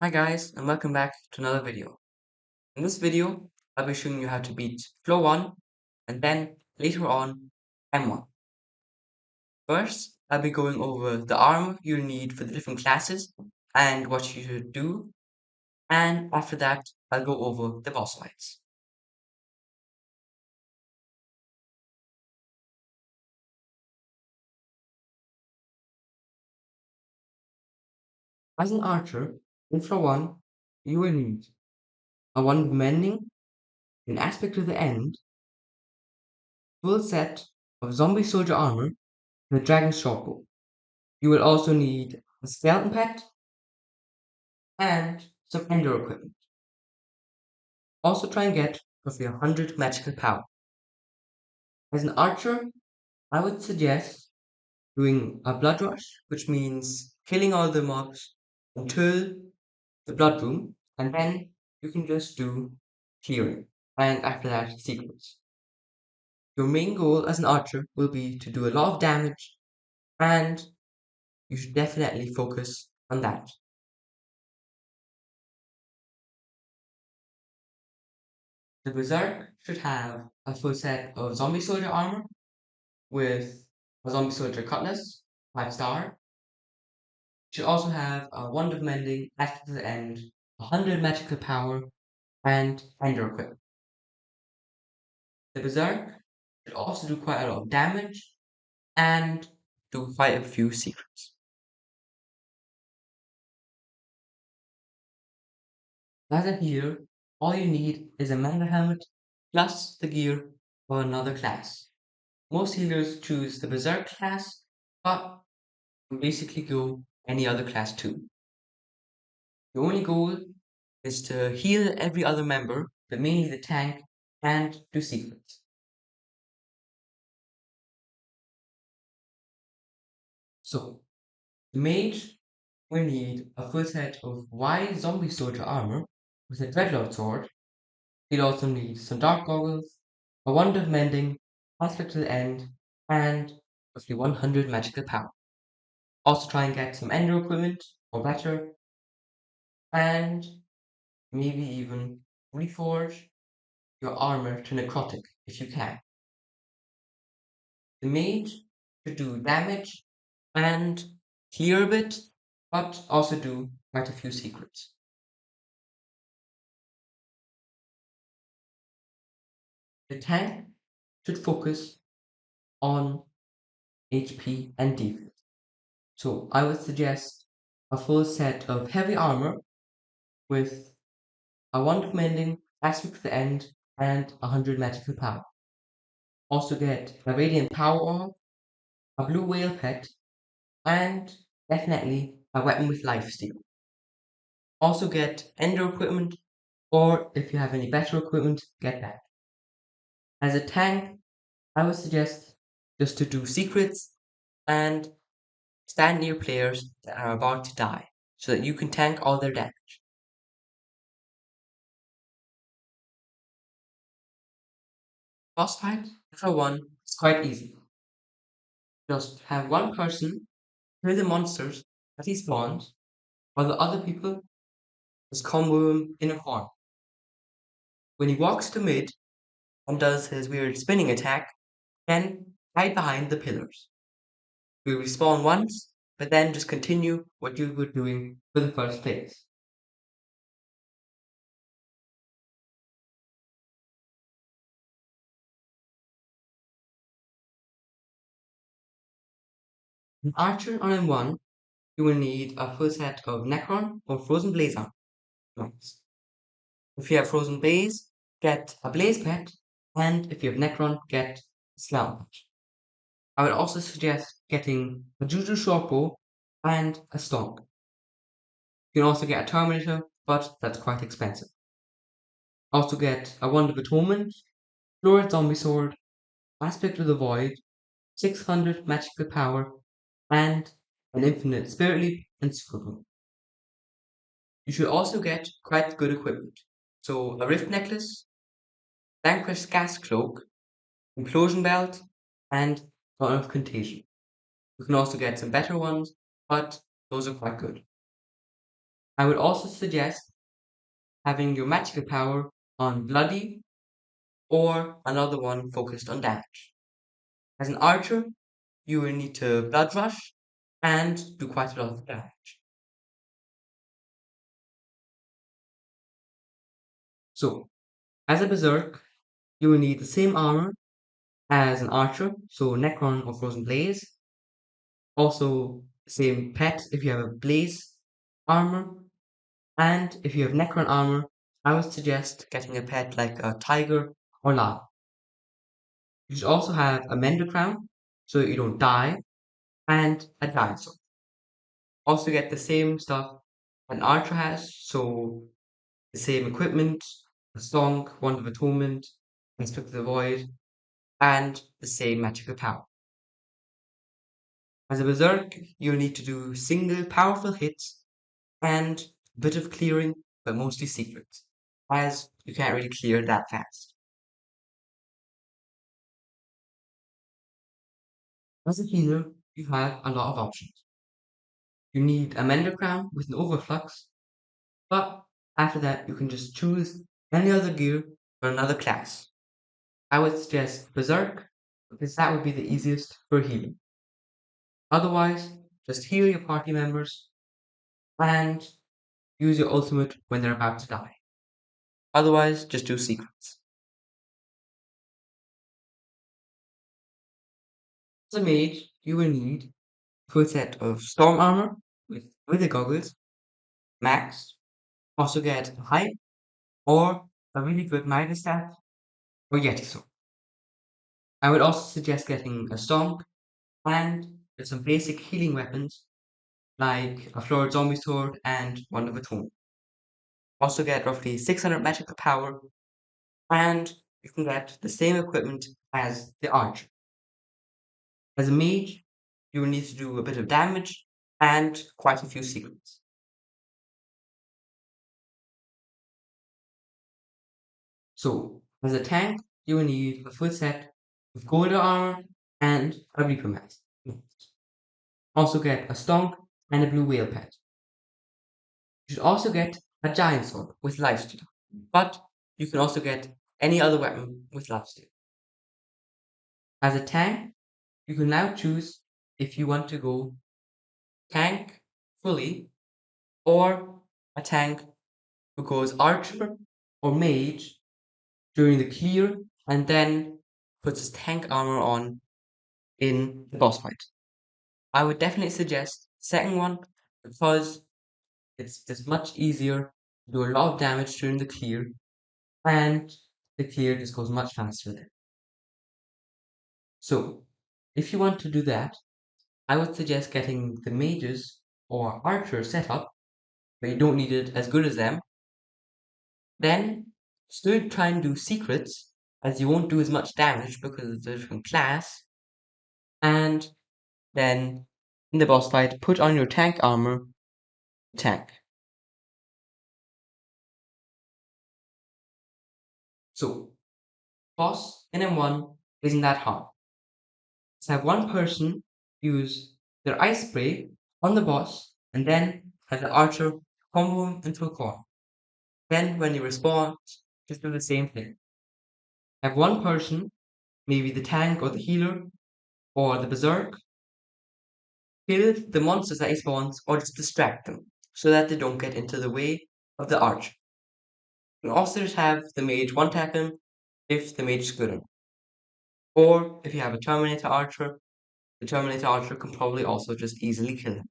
Hi guys, and welcome back to another video. In this video, I'll be showing you how to beat floor 1 and then later on M1. First, I'll be going over the armor you'll need for the different classes and what you should do, and after that, I'll go over the boss fights. As an archer, in floor 1, you will need a wand of mending, an aspect of the end, full set of zombie soldier armor, and a dragon shortbow. You will also need a skeleton pet and some ender equipment. Also try and get roughly 100 magical power. As an archer, I would suggest doing a blood rush, which means killing all the mobs until the blood room, and then you can just do clearing, and after that, secrets. Your main goal as an archer will be to do a lot of damage, and you should definitely focus on that. The Berserk should have a full set of zombie soldier armor with a zombie soldier cutlass, 5-star. Should also have a wand of mending after the end, 100 magical power, and ender equipment. The Berserk should also do quite a lot of damage and do quite a few secrets. As a healer, all you need is a manga helmet plus the gear for another class. Most healers choose the Berserk class, but you can basically go any other class too. The only goal is to heal every other member, but mainly the tank, and do secrets. So, the mage will need a full set of wide zombie soldier armor with a dreadlord sword. He'll also need some dark goggles, a wand of mending, aspect to the end, and roughly 100 magical power. Also try and get some ender equipment, or better, and maybe even reforge your armor to necrotic if you can. The mage should do damage and clear a bit, but also do quite a few secrets. The tank should focus on HP and defense. So I would suggest a full set of heavy armor with a wand of mending, aspect to the end, and 100 magical power. Also get a radiant power orb, a blue whale pet, and definitely a weapon with lifesteal. Also get ender equipment, or if you have any better equipment, get that. As a tank, I would suggest just to do secrets and stand near players that are about to die so that you can tank all their damage. Boss fight for one is quite easy. Just have one person kill the monsters that he spawns, while the other people just combo him in a corner. When he walks to mid and does his weird spinning attack, then hide behind the pillars. We respawn once, but then just continue what you were doing for the first place. An archer on M1, you will need a full set of Necron or Frozen Blaze armor. Nice. If you have Frozen Blaze, get a Blaze pet, and if you have Necron, get a Slam pet. I would also suggest getting a Juju Shortbow and a Stomp. You can also get a Terminator, but that's quite expensive. Also get a Wand of Atonement, Florid Zombie Sword, Aspect of the Void, 600 magical power, and an infinite Spirit Leap and Super Boom. You should also get quite good equipment. So a Rift Necklace, Vanquish Gas Cloak, Implosion Belt, and Dawn of Contagion. You can also get some better ones, but those are quite good. I would also suggest having your magical power on bloody or another one focused on damage. As an archer, you will need to blood rush and do quite a lot of damage. So, as a berserk, you will need the same armor as an archer, so Necron or Frozen Blaze. Also, same pet if you have a Blaze armor, and if you have Necron armor, I would suggest getting a pet like a Tiger or Lion. You should also have a Mender Crown, so that you don't die, and a Giant Sword. Also get the same stuff an Archer has, so the same equipment, a Song, Wand of Atonement, Aspect of the Void, and the same magical power. As a Berserk, you'll need to do single powerful hits and a bit of clearing, but mostly secrets, as you can't really clear that fast. As a healer, you have a lot of options. You need a Mender Crown with an Overflux, but after that you can just choose any other gear for another class. I would suggest Berserk, because that would be the easiest for healing. Otherwise, just heal your party members and use your ultimate when they're about to die. Otherwise, just do secrets. As a mage, you will need a full set of storm armor with wither goggles, max, also get a hype or a really good Midas staff or Yeti sword. I would also suggest getting a song and with some basic healing weapons like a florid zombie sword and one of atonement. Also get roughly 600 magical power and you can get the same equipment as the archer. As a mage, you will need to do a bit of damage and quite a few secrets. So, as a tank, you will need a full set of gold armor and a reaper mask. Also get a stonk and a blue whale pet. You should also get a giant sword with lifesteal, but you can also get any other weapon with lifesteal. As a tank, you can now choose if you want to go tank fully or a tank who goes archer or mage during the clear and then puts his tank armor on in the boss fight. I would definitely suggest second one because it's just much easier to do a lot of damage during the clear and the clear just goes much faster then. So if you want to do that, I would suggest getting the mages or archer setup, but you don't need it as good as them. Then still try and do secrets, as you won't do as much damage because it's a different class. And then in the boss fight, put on your tank armor, tank. So, boss in M1 isn't that hard. Just have one person use their ice spray on the boss, and then have the archer combo him into a corner. Then when he responds, just do the same thing. Have one person, maybe the tank or the healer or the berserk, kill the monsters that he spawns or just distract them so that they don't get into the way of the archer. You can also just have the mage one tap him if the mage is good enough. Or if you have a Terminator archer, the Terminator archer can probably also just easily kill him.